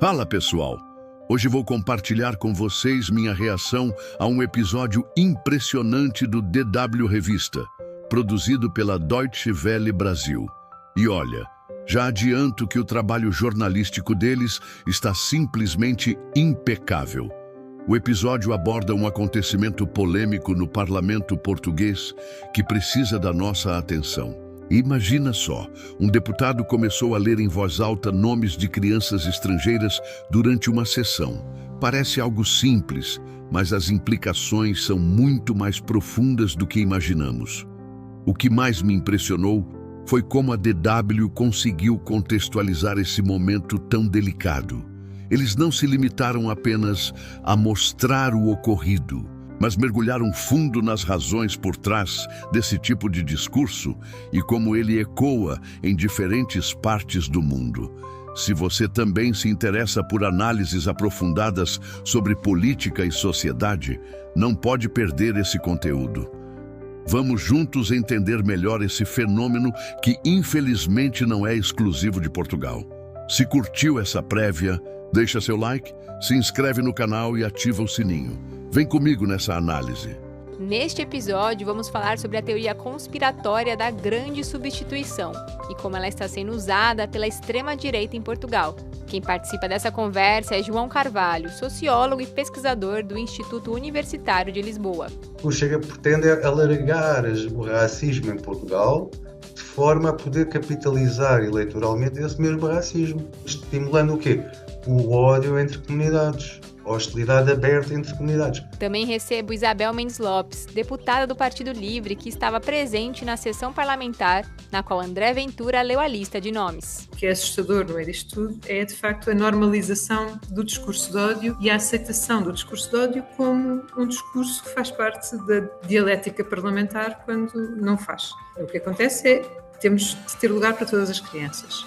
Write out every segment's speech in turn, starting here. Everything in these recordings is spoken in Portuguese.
Fala pessoal! Hoje vou compartilhar com vocês minha reação a um episódio impressionante do DW Revista, produzido pela Deutsche Welle Brasil. E olha, já adianto que o trabalho jornalístico deles está simplesmente impecável. O episódio aborda um acontecimento polêmico no parlamento português que precisa da nossa atenção. Imagina só, um deputado começou a ler em voz alta nomes de crianças estrangeiras durante uma sessão. Parece algo simples, mas as implicações são muito mais profundas do que imaginamos. O que mais me impressionou foi como a DW conseguiu contextualizar esse momento tão delicado. Eles não se limitaram apenas a mostrar o ocorrido, mas mergulharam fundo nas razões por trás desse tipo de discurso e como ele ecoa em diferentes partes do mundo. Se você também se interessa por análises aprofundadas sobre política e sociedade, não pode perder esse conteúdo. Vamos juntos entender melhor esse fenômeno que infelizmente não é exclusivo de Portugal. Se curtiu essa prévia, deixa seu like, se inscreve no canal e ativa o sininho. Vem comigo nessa análise. Neste episódio, vamos falar sobre a teoria conspiratória da grande substituição e como ela está sendo usada pela extrema-direita em Portugal. Quem participa dessa conversa é João Carvalho, sociólogo e pesquisador do Instituto Universitário de Lisboa. O Chega pretende alargar o racismo em Portugal de forma a poder capitalizar eleitoralmente esse mesmo racismo, estimulando o quê? O ódio entre comunidades. A hostilidade aberta entre comunidades. Também recebo Isabel Mendes Lopes, deputada do Partido Livre, que estava presente na sessão parlamentar, na qual André Ventura leu a lista de nomes. O que é assustador no meio disto tudo é, de facto, a normalização do discurso de ódio e a aceitação do discurso de ódio como um discurso que faz parte da dialética parlamentar quando não faz. O que acontece é que temos de ter lugar para todas as crianças.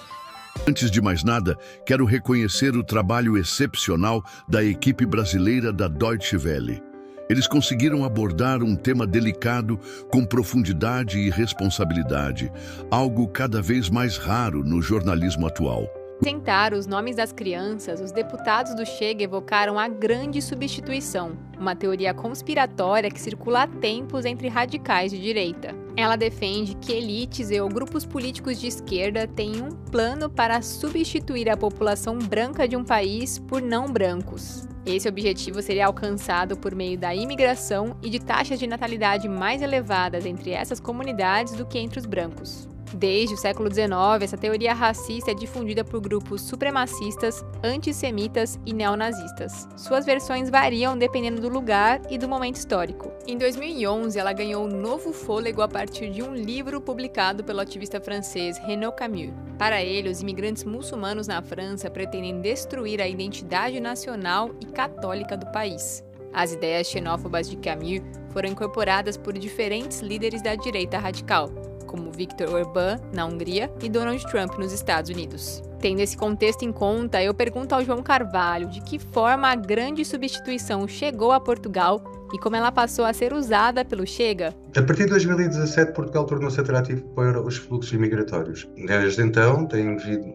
Antes de mais nada, quero reconhecer o trabalho excepcional da equipe brasileira da Deutsche Welle. Eles conseguiram abordar um tema delicado com profundidade e responsabilidade, algo cada vez mais raro no jornalismo atual. Ao apresentar os nomes das crianças, os deputados do Chega evocaram a grande substituição, uma teoria conspiratória que circula há tempos entre radicais de direita. Ela defende que elites ou grupos políticos de esquerda têm um plano para substituir a população branca de um país por não brancos. Esse objetivo seria alcançado por meio da imigração e de taxas de natalidade mais elevadas entre essas comunidades do que entre os brancos. Desde o século XIX, essa teoria racista é difundida por grupos supremacistas, antissemitas e neonazistas. Suas versões variam dependendo do lugar e do momento histórico. Em 2011, ela ganhou um novo fôlego a partir de um livro publicado pelo ativista francês Renaud Camus. Para ele, os imigrantes muçulmanos na França pretendem destruir a identidade nacional e católica do país. As ideias xenófobas de Camus foram incorporadas por diferentes líderes da direita radical, como Viktor Orbán, na Hungria, e Donald Trump, nos Estados Unidos. Tendo esse contexto em conta, eu pergunto ao João Carvalho de que forma a grande substituição chegou a Portugal e como ela passou a ser usada pelo Chega. A partir de 2017, Portugal tornou-se atrativo para os fluxos imigratórios. Desde então, tem vindo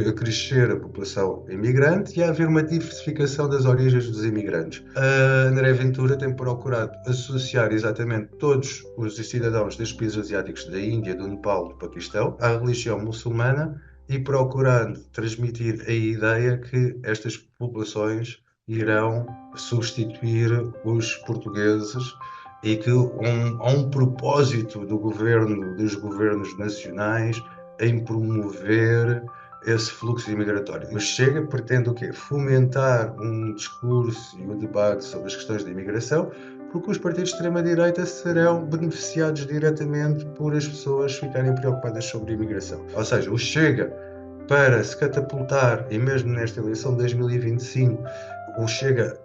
a crescer a população imigrante e a haver uma diversificação das origens dos imigrantes. A André Ventura tem procurado associar exatamente todos os cidadãos dos países asiáticos, da Índia, do Nepal, do Paquistão, à religião muçulmana e procurando transmitir a ideia que estas populações irão substituir os portugueses e que há um propósito dos governos nacionais em promover esse fluxo imigratório. O Chega pretende o quê? Fomentar um discurso e um debate sobre as questões da imigração, porque os partidos de extrema-direita serão beneficiados diretamente por as pessoas ficarem preocupadas sobre a imigração. Ou seja, o Chega, para se catapultar, e mesmo nesta eleição de 2025, o Chega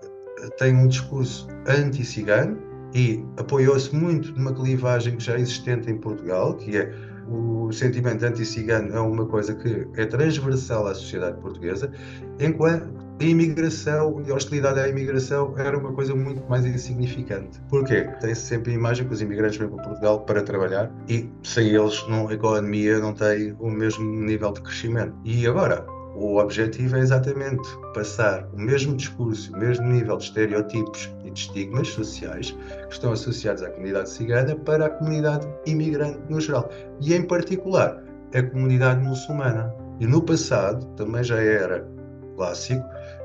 tem um discurso anti-cigano e apoiou-se muito numa clivagem que já é existente em Portugal, que é o sentimento anti-cigano é uma coisa que é transversal à sociedade portuguesa, enquanto a imigração e a hostilidade à imigração era uma coisa muito mais insignificante. Porquê? Tem-se sempre a imagem que os imigrantes vêm para Portugal para trabalhar e sem eles a economia não tem o mesmo nível de crescimento. E agora, O objetivo é exatamente passar o mesmo discurso, o mesmo nível de estereótipos e de estigmas sociais que estão associados à comunidade cigana para a comunidade imigrante no geral. E, em particular, a comunidade muçulmana. E no passado também já era clássico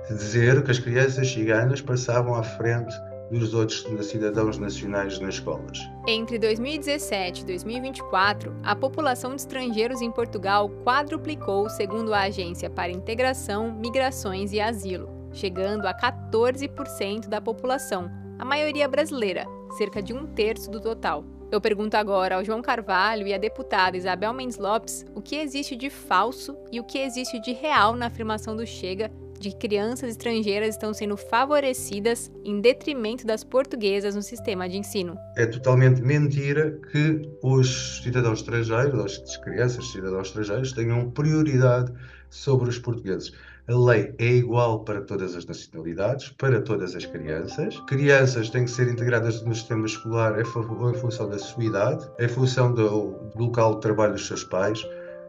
dizer que as crianças ciganas passavam à frente dos outros cidadãos nacionais nas escolas. Entre 2017 e 2024, a população de estrangeiros em Portugal quadruplicou, segundo a Agência para Integração, Migrações e Asilo, chegando a 14% da população, a maioria brasileira, cerca de 1/3 do total. Eu pergunto agora ao João Carvalho e à deputada Isabel Mendes Lopes o que existe de falso e o que existe de real na afirmação do Chega de que crianças estrangeiras estão sendo favorecidas em detrimento das portuguesas no sistema de ensino. É totalmente mentira que os cidadãos estrangeiros, as crianças de cidadãos estrangeiros, tenham prioridade sobre os portugueses. A lei é igual para todas as nacionalidades, para todas as crianças. Crianças têm que ser integradas no sistema escolar em função da sua idade, em função do local de trabalho dos seus pais,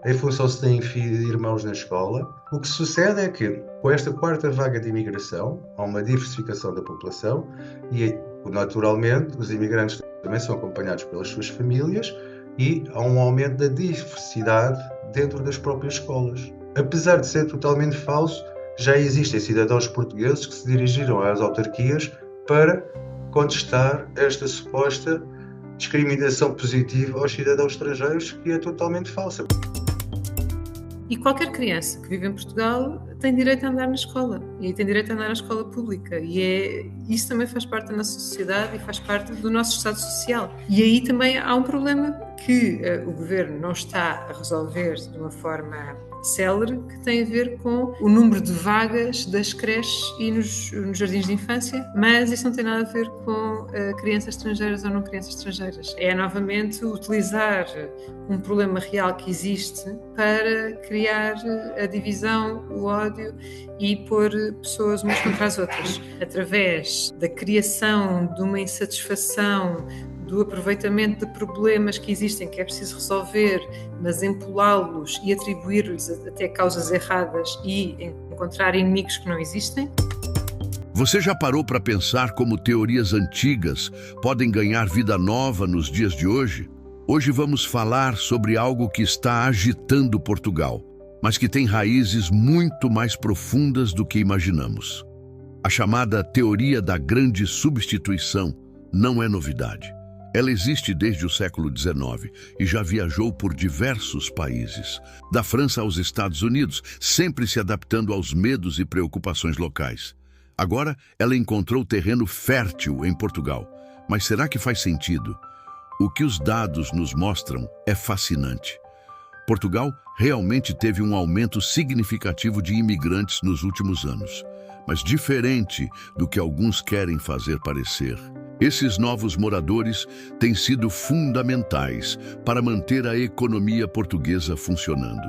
em função se têm irmãos na escola. O que sucede é que, com esta quarta vaga de imigração, há uma diversificação da população e, naturalmente, os imigrantes também são acompanhados pelas suas famílias e há um aumento da diversidade dentro das próprias escolas. Apesar de ser totalmente falso, já existem cidadãos portugueses que se dirigiram às autarquias para contestar esta suposta discriminação positiva aos cidadãos estrangeiros, que é totalmente falsa. E qualquer criança que vive em Portugal tem direito a andar na escola, e tem direito a andar na escola pública, e isso também faz parte da nossa sociedade e faz parte do nosso estado social. E aí também há um problema que o governo não está a resolver de uma forma célere, que tem a ver com o número de vagas das creches e nos jardins de infância, mas isso não tem nada a ver com crianças estrangeiras ou não crianças estrangeiras. É novamente utilizar um problema real que existe para criar a divisão, o ódio e pôr pessoas umas contra as outras, através da criação de uma insatisfação, do aproveitamento de problemas que existem, que é preciso resolver, mas empolá-los e atribuir-lhes até causas erradas e encontrar inimigos que não existem. Você já parou para pensar como teorias antigas podem ganhar vida nova nos dias de hoje? Hoje vamos falar sobre algo que está agitando Portugal, mas que tem raízes muito mais profundas do que imaginamos. A chamada teoria da grande substituição não é novidade. Ela existe desde o século XIX e já viajou por diversos países, da França aos Estados Unidos, sempre se adaptando aos medos e preocupações locais. Agora, ela encontrou terreno fértil em Portugal. Mas será que faz sentido? O que os dados nos mostram é fascinante. Portugal realmente teve um aumento significativo de imigrantes nos últimos anos, mas diferente do que alguns querem fazer parecer. Esses novos moradores têm sido fundamentais para manter a economia portuguesa funcionando.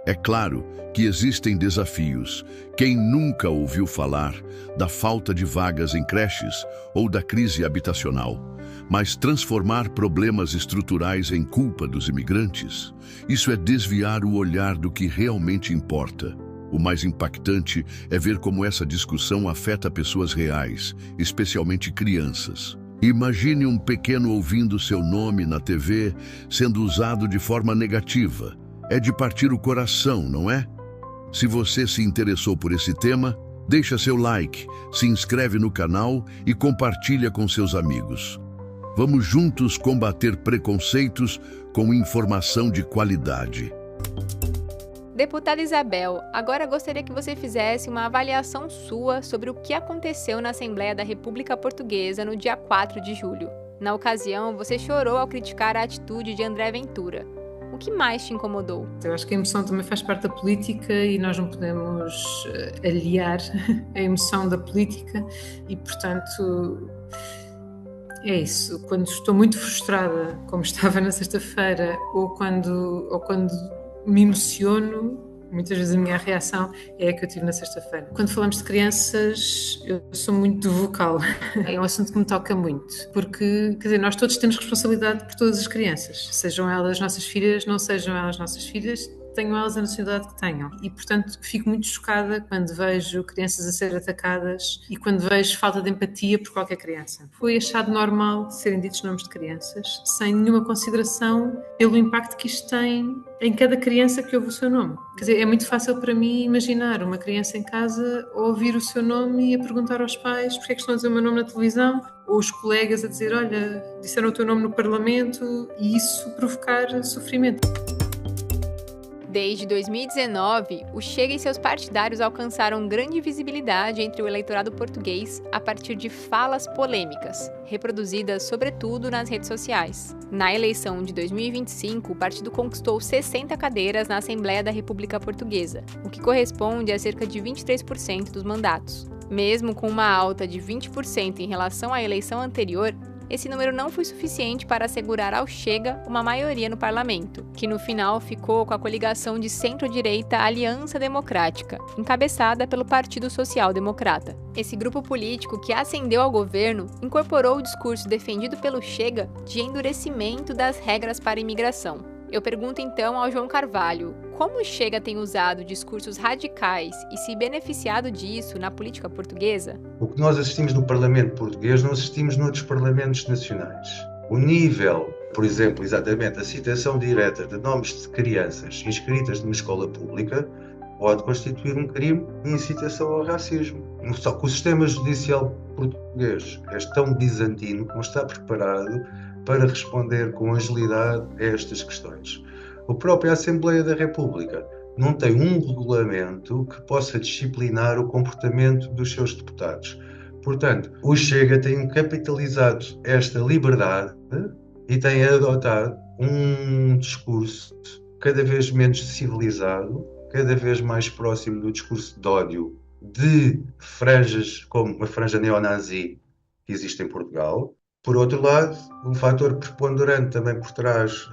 É claro que existem desafios. Quem nunca ouviu falar da falta de vagas em creches ou da crise habitacional? Mas transformar problemas estruturais em culpa dos imigrantes, isso é desviar o olhar do que realmente importa. O mais impactante é ver como essa discussão afeta pessoas reais, especialmente crianças. Imagine um pequeno ouvindo seu nome na TV sendo usado de forma negativa. É de partir o coração, não é? Se você se interessou por esse tema, deixa seu like, se inscreve no canal e compartilha com seus amigos. Vamos juntos combater preconceitos com informação de qualidade. Deputada Isabel, agora gostaria que você fizesse uma avaliação sua sobre o que aconteceu na Assembleia da República Portuguesa no dia 4 de julho. Na ocasião, você chorou ao criticar a atitude de André Ventura. O que mais te incomodou? Eu acho que a emoção também faz parte da política e nós não podemos aliar a emoção da política e, portanto, é isso. Quando estou muito frustrada, como estava na sexta-feira, ou quando me emociono, muitas vezes a minha reação é a que eu tive na sexta-feira. Quando falamos de crianças, eu sou muito vocal. É um assunto que me toca muito, porque, quer dizer, nós todos temos responsabilidade por todas as crianças, sejam elas nossas filhas, não sejam elas nossas filhas, tenham elas a nacionalidade que tenham. E, portanto, fico muito chocada quando vejo crianças a serem atacadas e quando vejo falta de empatia por qualquer criança. Foi achado normal serem ditos nomes de crianças, sem nenhuma consideração pelo impacto que isto tem em cada criança que ouve o seu nome. Quer dizer, é muito fácil para mim imaginar uma criança em casa a ouvir o seu nome e a perguntar aos pais porque é que estão a dizer o meu nome na televisão, ou os colegas a dizer, olha, disseram o teu nome no Parlamento, e isso provocar sofrimento. Desde 2019, o Chega e seus partidários alcançaram grande visibilidade entre o eleitorado português a partir de falas polêmicas, reproduzidas sobretudo nas redes sociais. Na eleição de 2025, o partido conquistou 60 cadeiras na Assembleia da República Portuguesa, o que corresponde a cerca de 23% dos mandatos. Mesmo com uma alta de 20% em relação à eleição anterior, esse número não foi suficiente para assegurar ao Chega uma maioria no parlamento, que no final ficou com a coligação de centro-direita Aliança Democrática, encabeçada pelo Partido Social Democrata. Esse grupo político que ascendeu ao governo incorporou o discurso defendido pelo Chega de endurecimento das regras para a imigração. Eu pergunto então ao João Carvalho, como o Chega tem usado discursos radicais e se beneficiado disso na política portuguesa? O que nós assistimos no Parlamento português não assistimos noutros parlamentos nacionais. O nível, por exemplo, exatamente, a citação direta de nomes de crianças inscritas numa escola pública pode constituir um crime de incitação ao racismo. Só que o sistema judicial português é tão bizantino que não está preparado para responder com agilidade a estas questões. A própria Assembleia da República não tem um regulamento que possa disciplinar o comportamento dos seus deputados. Portanto, o Chega tem capitalizado esta liberdade e tem adotado um discurso cada vez menos civilizado, cada vez mais próximo do discurso de ódio de franjas como a franja neonazi que existe em Portugal. Por outro lado, um fator preponderante também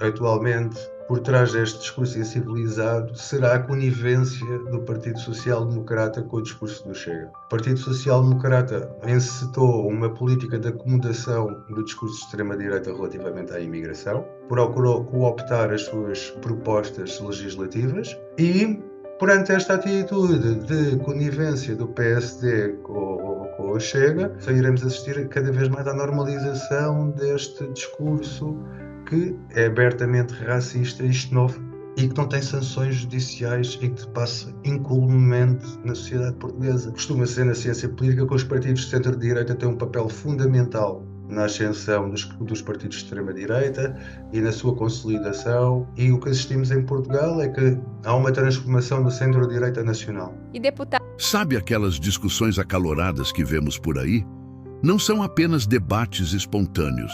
atualmente, por trás deste discurso incivilizado, será a conivência do Partido Social Democrata com o discurso do Chega. O Partido Social Democrata encetou uma política de acomodação do discurso de extrema-direita relativamente à imigração, procurou cooptar as suas propostas legislativas e, perante esta atitude de conivência do PSD com o Chega, iremos assistir cada vez mais à normalização deste discurso que é abertamente racista e xenófobo e que não tem sanções judiciais e que passa incolumemente na sociedade portuguesa. Costuma ser na ciência política que os partidos de centro-direita têm um papel fundamental na ascensão dos partidos de extrema-direita e na sua consolidação, e o que assistimos em Portugal é que há uma transformação do centro-direita nacional. E deputado... Sabe aquelas discussões acaloradas que vemos por aí? Não são apenas debates espontâneos.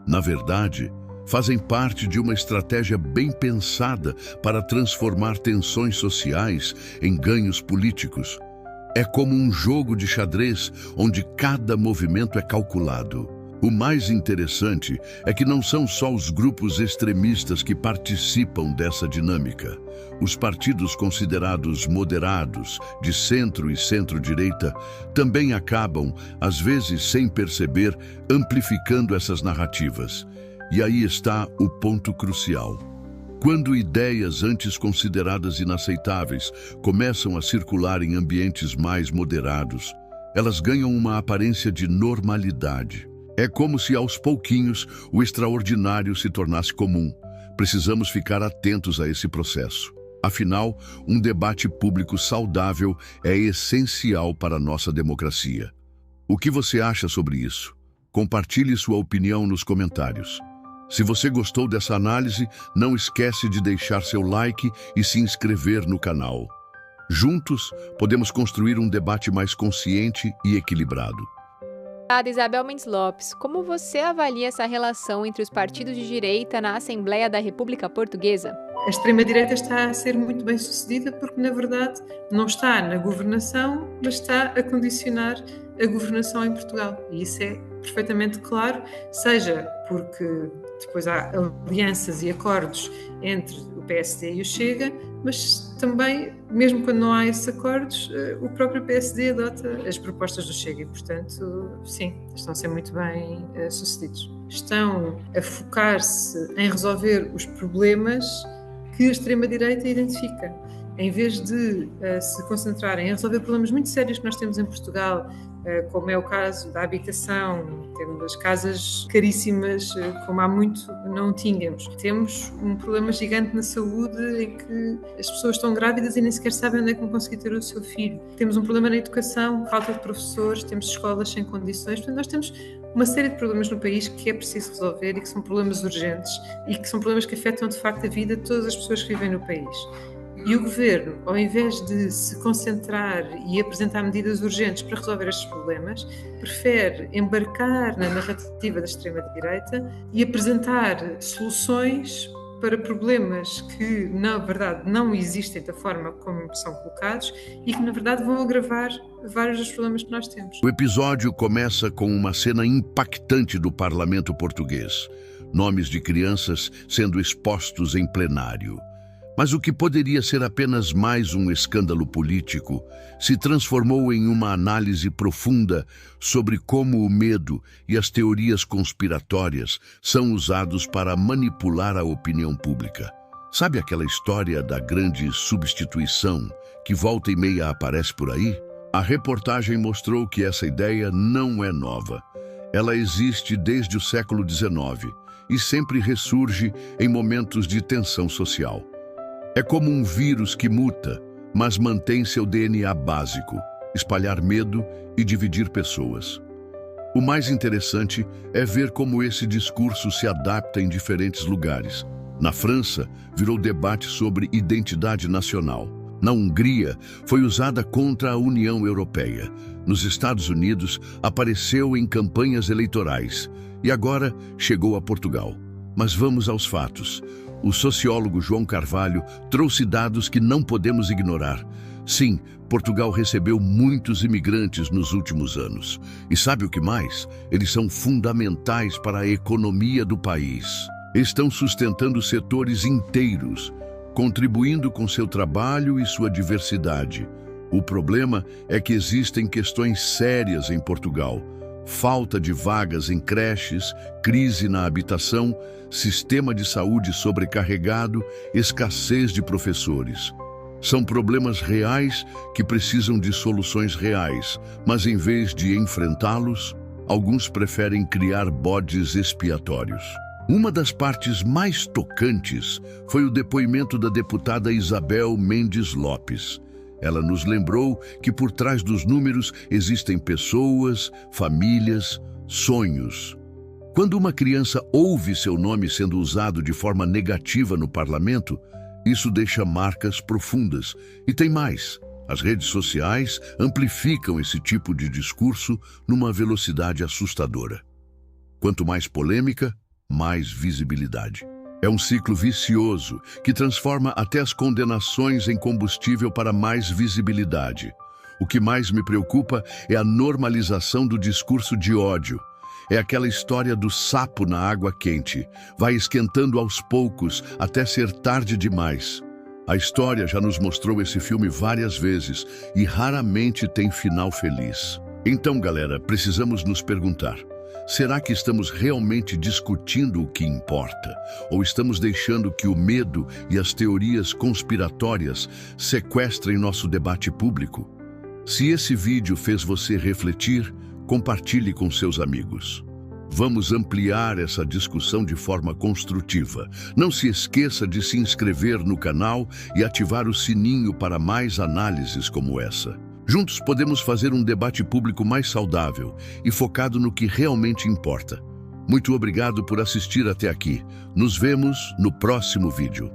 Na verdade, fazem parte de uma estratégia bem pensada para transformar tensões sociais em ganhos políticos. É como um jogo de xadrez onde cada movimento é calculado. O mais interessante é que não são só os grupos extremistas que participam dessa dinâmica. Os partidos considerados moderados, de centro e centro-direita, também acabam, às vezes sem perceber, amplificando essas narrativas. E aí está o ponto crucial. Quando ideias antes consideradas inaceitáveis começam a circular em ambientes mais moderados, elas ganham uma aparência de normalidade. É como se aos pouquinhos o extraordinário se tornasse comum. Precisamos ficar atentos a esse processo. Afinal, um debate público saudável é essencial para a nossa democracia. O que você acha sobre isso? Compartilhe sua opinião nos comentários. Se você gostou dessa análise, não esquece de deixar seu like e se inscrever no canal. Juntos, podemos construir um debate mais consciente e equilibrado. Isabel Mendes Lopes, como você avalia essa relação entre os partidos de direita na Assembleia da República Portuguesa? A extrema-direita está a ser muito bem sucedida porque, na verdade, não está na governação, mas está a condicionar a governação em Portugal. E isso é perfeitamente claro, seja porque depois há alianças e acordos entre o PSD e o Chega, mas também, mesmo quando não há esses acordos, o próprio PSD adota as propostas do Chega e, portanto, sim, estão a ser muito bem sucedidos. Estão a focar-se em resolver os problemas que que a extrema-direita identifica. Em vez de se concentrarem em resolver problemas muito sérios que nós temos em Portugal, como é o caso da habitação, temos casas caríssimas como há muito não tínhamos. Temos um problema gigante na saúde em que as pessoas estão grávidas e nem sequer sabem onde é que vão conseguir ter o seu filho. Temos um problema na educação, falta de professores, temos escolas sem condições. Portanto, nós temos uma série de problemas no país que é preciso resolver e que são problemas urgentes e que são problemas que afetam de facto a vida de todas as pessoas que vivem no país. E o Governo, ao invés de se concentrar e apresentar medidas urgentes para resolver estes problemas, prefere embarcar na narrativa da extrema-direita e apresentar soluções para problemas que, na verdade, não existem da forma como são colocados e que, na verdade, vão agravar vários dos problemas que nós temos. O episódio começa com uma cena impactante do parlamento português. Nomes de crianças sendo expostos em plenário. Mas o que poderia ser apenas mais um escândalo político se transformou em uma análise profunda sobre como o medo e as teorias conspiratórias são usados para manipular a opinião pública. Sabe aquela história da grande substituição que volta e meia aparece por aí? A reportagem mostrou que essa ideia não é nova. Ela existe desde o século XIX e sempre ressurge em momentos de tensão social. É como um vírus que muta, mas mantém seu DNA básico, espalhar medo e dividir pessoas. O mais interessante é ver como esse discurso se adapta em diferentes lugares. Na França, virou debate sobre identidade nacional. Na Hungria, foi usada contra a União Europeia. Nos Estados Unidos, apareceu em campanhas eleitorais. E agora chegou a Portugal. Mas vamos aos fatos. O sociólogo João Carvalho trouxe dados que não podemos ignorar. Sim, Portugal recebeu muitos imigrantes nos últimos anos. E sabe o que mais? Eles são fundamentais para a economia do país. Estão sustentando setores inteiros, contribuindo com seu trabalho e sua diversidade. O problema é que existem questões sérias em Portugal. Falta de vagas em creches, crise na habitação, sistema de saúde sobrecarregado, escassez de professores. São problemas reais que precisam de soluções reais, mas em vez de enfrentá-los, alguns preferem criar bodes expiatórios. Uma das partes mais tocantes foi o depoimento da deputada Isabel Mendes Lopes. Ela nos lembrou que por trás dos números existem pessoas, famílias, sonhos. Quando uma criança ouve seu nome sendo usado de forma negativa no parlamento, isso deixa marcas profundas. E tem mais. As redes sociais amplificam esse tipo de discurso numa velocidade assustadora. Quanto mais polêmica, mais visibilidade. É um ciclo vicioso que transforma até as condenações em combustível para mais visibilidade. O que mais me preocupa é a normalização do discurso de ódio. É aquela história do sapo na água quente. Vai esquentando aos poucos até ser tarde demais. A história já nos mostrou esse filme várias vezes e raramente tem final feliz. Então, galera, precisamos nos perguntar: será que estamos realmente discutindo o que importa? Ou estamos deixando que o medo e as teorias conspiratórias sequestrem nosso debate público? Se esse vídeo fez você refletir, compartilhe com seus amigos. Vamos ampliar essa discussão de forma construtiva. Não se esqueça de se inscrever no canal e ativar o sininho para mais análises como essa. Juntos podemos fazer um debate público mais saudável e focado no que realmente importa. Muito obrigado por assistir até aqui. Nos vemos no próximo vídeo.